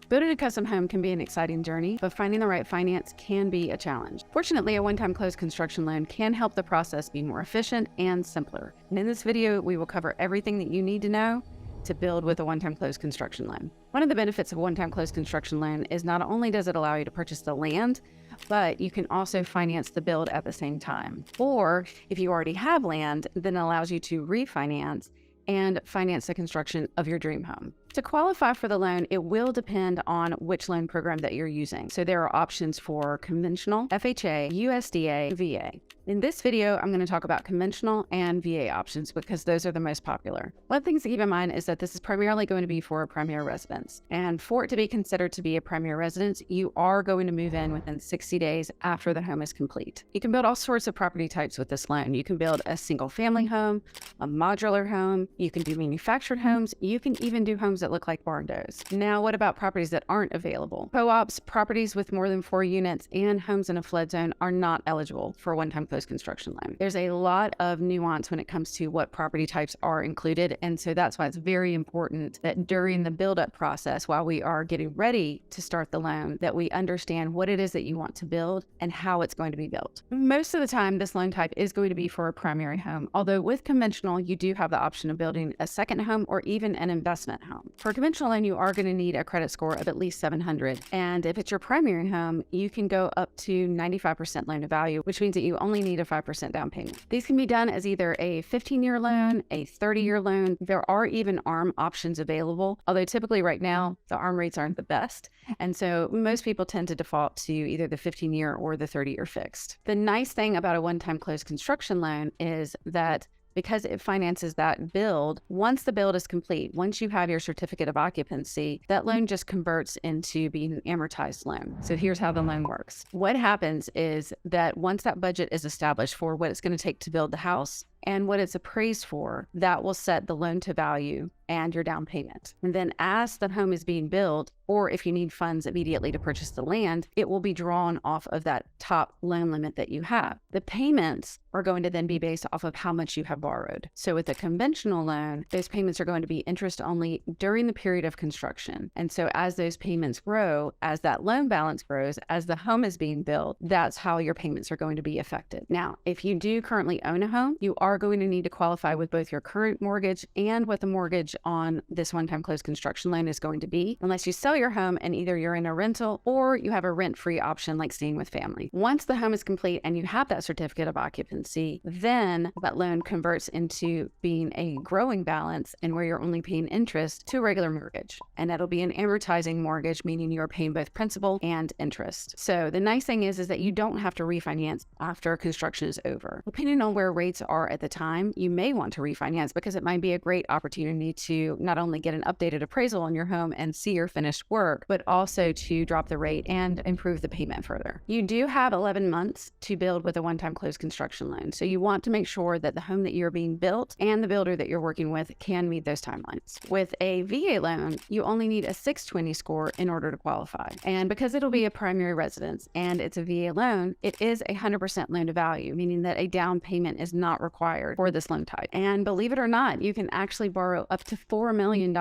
Building a custom home can be an exciting journey, but finding the right finance can be a challenge. Fortunately, a one-time closed construction loan can help the process be more efficient and simpler. And in this video, we will cover everything that you need to know to build with a one-time closed construction loan. One of the benefits of a one-time closed construction loan is not only does it allow you to purchase the land, but you can also finance the build at the same time. Or if you already have land, then it allows you to refinance and finance the construction of your dream home. To qualify for the loan, it will depend on which loan program that you're using. So there are options for conventional, FHA, USDA, VA. In this video, I'm going to talk about conventional and VA options because those are the most popular. One thing to keep in mind is that this is primarily going to be for a primary residence. And for it to be considered to be a primary residence, you are going to move in within 60 days after the home is complete. You can build all sorts of property types with this loan. You can build a single family home, a modular home, you can do manufactured homes, you can even do homes that look like barn doors. Now, what about properties that aren't available? Co-ops, properties with more than 4 units, and homes in a flood zone are not eligible for a one-time closed construction loan. There's a lot of nuance when it comes to what property types are included, and so that's why it's very important that during the build-up process, while we are getting ready to start the loan, that we understand what it is that you want to build and how it's going to be built. Most of the time, this loan type is going to be for a primary home, although with conventional, you do have the option of building a second home or even an investment home. For a conventional loan, you are going to need a credit score of at least 700. And if it's your primary home, you can go up to 95% loan to value, which means that you only need a 5% down payment. These can be done as either a 15-year loan, a 30-year loan. There are even ARM options available, although typically right now, the ARM rates aren't the best. And so most people tend to default to either the 15-year or the 30-year fixed. The nice thing about a one-time closed construction loan is that because it finances that build, once the build is complete, once you have your certificate of occupancy, that loan just converts into being an amortized loan. So here's how the loan works. What happens is that once that budget is established for what it's going to take to build the house and what it's appraised for, that will set the loan to value and your down payment. And then as the home is being built, or if you need funds immediately to purchase the land, it will be drawn off of that top loan limit that you have. The payments are going to then be based off of how much you have borrowed. So with a conventional loan, those payments are going to be interest only during the period of construction. And so as those payments grow, as that loan balance grows, as the home is being built, that's how your payments are going to be affected. Now, if you do currently own a home, you are going to need to qualify with both your current mortgage and what the mortgage on this one-time closed construction loan is going to be, unless you sell your home and either you're in a rental or you have a rent-free option like staying with family. Once the home is complete and you have that certificate of occupancy, then that loan converts into being a growing balance and where you're only paying interest to a regular mortgage. And that'll be an amortizing mortgage, meaning you're paying both principal and interest. So the nice thing is that you don't have to refinance after construction is over. Depending on where rates are at the time, you may want to refinance because it might be a great opportunity to not only get an updated appraisal on your home and see your finished work, but also to drop the rate and improve the payment further. You do have 11 months to build with a one-time closed construction loan. So you want to make sure that the home that you're being built and the builder that you're working with can meet those timelines. With a VA loan, you only need a 620 score in order to qualify. And because it'll be a primary residence and it's a VA loan, it is 100% loan to value, meaning that a down payment is not required for this loan type. And believe it or not, you can actually borrow up to $4 million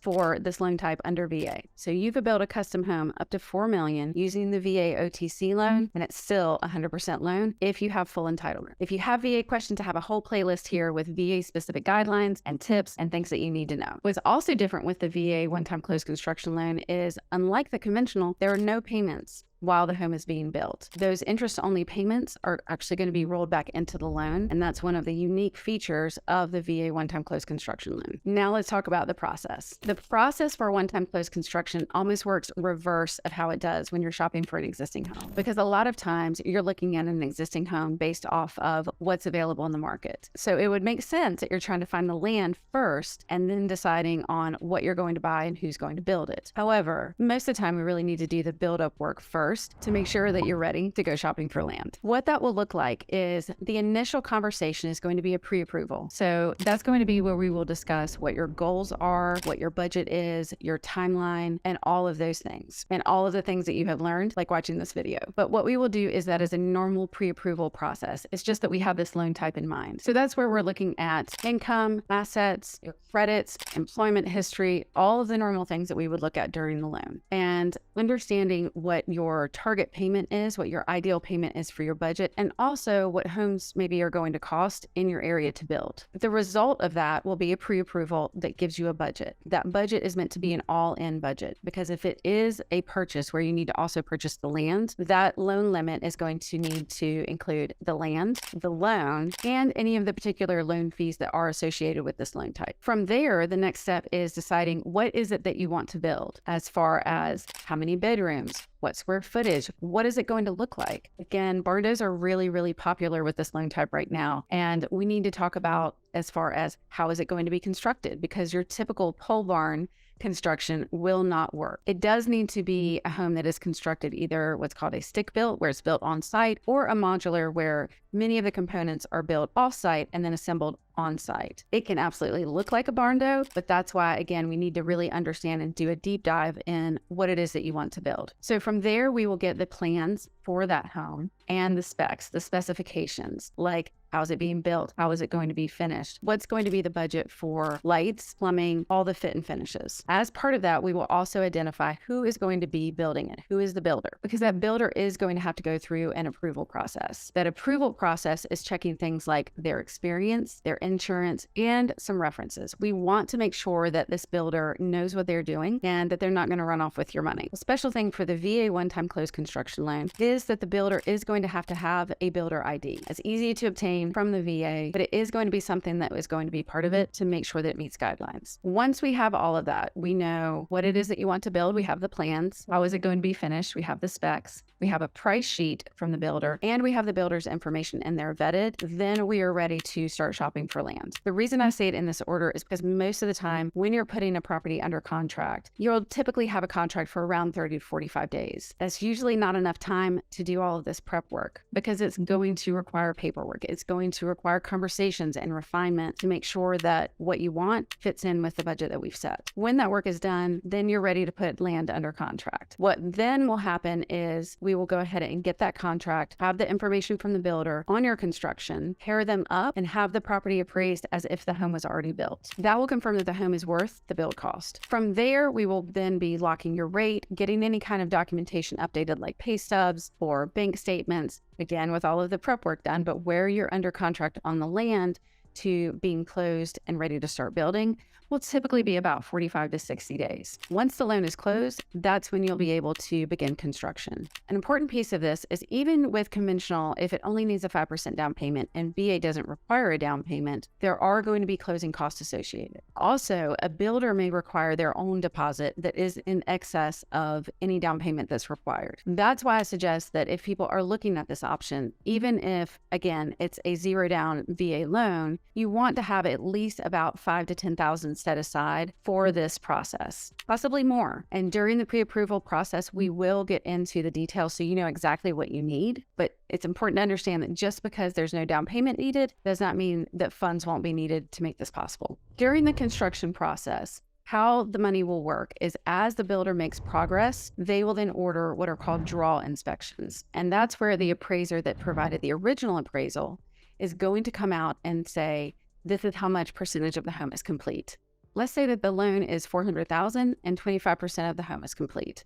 for this loan type under VA. So you could build a custom home up to $4 million using the VA OTC loan, and it's still 100% loan if you have full entitlement. If you have VA questions, I have a whole playlist here with VA specific guidelines and tips and things that you need to know. What's also different with the VA one-time closed construction loan is, unlike the conventional, there are no payments while the home is being built. Those interest-only payments are actually going to be rolled back into the loan, and that's one of the unique features of the VA one-time closed construction loan. Now let's talk about the process. The process for one-time closed construction almost works reverse of how it does when you're shopping for an existing home, because a lot of times you're looking at an existing home based off of what's available in the market. So it would make sense that you're trying to find the land first and then deciding on what you're going to buy and who's going to build it. However, most of the time we really need to do the build-up work first first to make sure that you're ready to go shopping for land. What that will look like is the initial conversation is going to be a pre-approval. So that's going to be where we will discuss what your goals are, what your budget is, your timeline, and all of those things, and all of the things that you have learned, like watching this video. But what we will do is that is a normal pre-approval process. It's just that we have this loan type in mind. So that's where we're looking at income, assets, your credits, employment history, all of the normal things that we would look at during the loan. And understanding what your target payment is, what your ideal payment is for your budget, and also what homes maybe are going to cost in your area to build. The result of that will be a pre-approval that gives you a budget. That budget is meant to be an all-in budget, because if it is a purchase where you need to also purchase the land, that loan limit is going to need to include the land, the loan, and any of the particular loan fees that are associated with this loan type. From there, the next step is deciding what is it that you want to build, as far as how many bedrooms, what square footage, what is it going to look like? Again, barns are really, really popular with this loan type right now. And we need to talk about as far as how is it going to be constructed, because your typical pole barn construction will not work. It does need to be a home that is constructed either what's called a stick built, where it's built on site, or a modular, where many of the components are built off site and then assembled on site. It can absolutely look like a barn dough, but that's why, again, we need to really understand and do a deep dive in what it is that you want to build. So from there, we will get the plans for that home and the specs, the specifications, like how's it being built? How is it going to be finished? What's going to be the budget for lights, plumbing, all the fit and finishes? As part of that, we will also identify who is going to be building it, who is the builder, because that builder is going to have to go through an approval process. That approval process is checking things like their experience, their insurance, and some references. We want to make sure that this builder knows what they're doing and that they're not going to run off with your money. A special thing for the VA one-time close construction loan is that the builder is going to have a builder ID. It's easy to obtain from the VA, but it is going to be something that is going to be part of it to make sure that it meets guidelines. Once we have all of that, we know what it is that you want to build. We have the plans. How is it going to be finished? We have the specs. We have a price sheet from the builder, and we have the builder's information, and they're vetted. Then we are ready to start shopping for land. The reason I say it in this order is because most of the time when you're putting a property under contract, you'll typically have a contract for around 30 to 45 days. That's usually not enough time to do all of this prep work, because it's going to require paperwork. It's going to require conversations and refinement to make sure that what you want fits in with the budget that we've set. When that work is done, then you're ready to put land under contract. What then will happen is we will go ahead and get that contract, have the information from the builder on your construction, pair them up, and have the property appraised as if the home was already built. That will confirm that the home is worth the build cost. From there, we will then be locking your rate, getting any kind of documentation updated like pay stubs or bank statements, again, with all of the prep work done, but where you're under contract on the land to being closed and ready to start building will typically be about 45 to 60 days. Once the loan is closed, that's when you'll be able to begin construction. An important piece of this is even with conventional, if it only needs a 5% down payment and VA doesn't require a down payment, there are going to be closing costs associated. Also, a builder may require their own deposit that is in excess of any down payment that's required. That's why I suggest that if people are looking at this option, even if, again, it's a zero down VA loan, you want to have at least about $5,000 to $10,000 set aside for this process, possibly more. And during the pre-approval process, we will get into the details so you know exactly what you need. But it's important to understand that just because there's no down payment needed does not mean that funds won't be needed to make this possible. During the construction process, how the money will work is as the builder makes progress, they will then order what are called draw inspections. And that's where the appraiser that provided the original appraisal is going to come out and say, this is how much percentage of the home is complete. Let's say that the loan is $400,000 and 25% of the home is complete.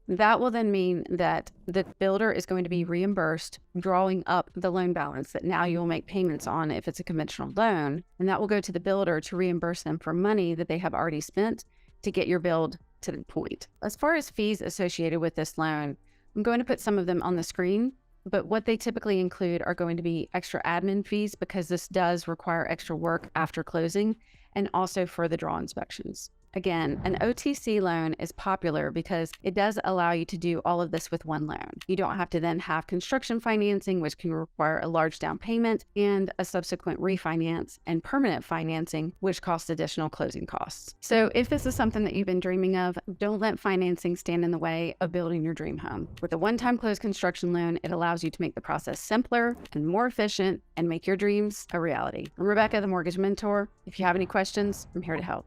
That will then mean that the builder is going to be reimbursed, drawing up the loan balance that now you'll make payments on if it's a conventional loan, and that will go to the builder to reimburse them for money that they have already spent to get your build to the point. As far as fees associated with this loan, I'm going to put some of them on the screen, but what they typically include are going to be extra admin fees, because this does require extra work after closing, and also for the draw inspections. Again, an OTC loan is popular because it does allow you to do all of this with one loan. You don't have to then have construction financing, which can require a large down payment, and a subsequent refinance and permanent financing, which costs additional closing costs. So if this is something that you've been dreaming of, don't let financing stand in the way of building your dream home. With a one-time close construction loan, it allows you to make the process simpler and more efficient and make your dreams a reality. I'm Rebecca, the Mortgage Mentor. If you have any questions, I'm here to help.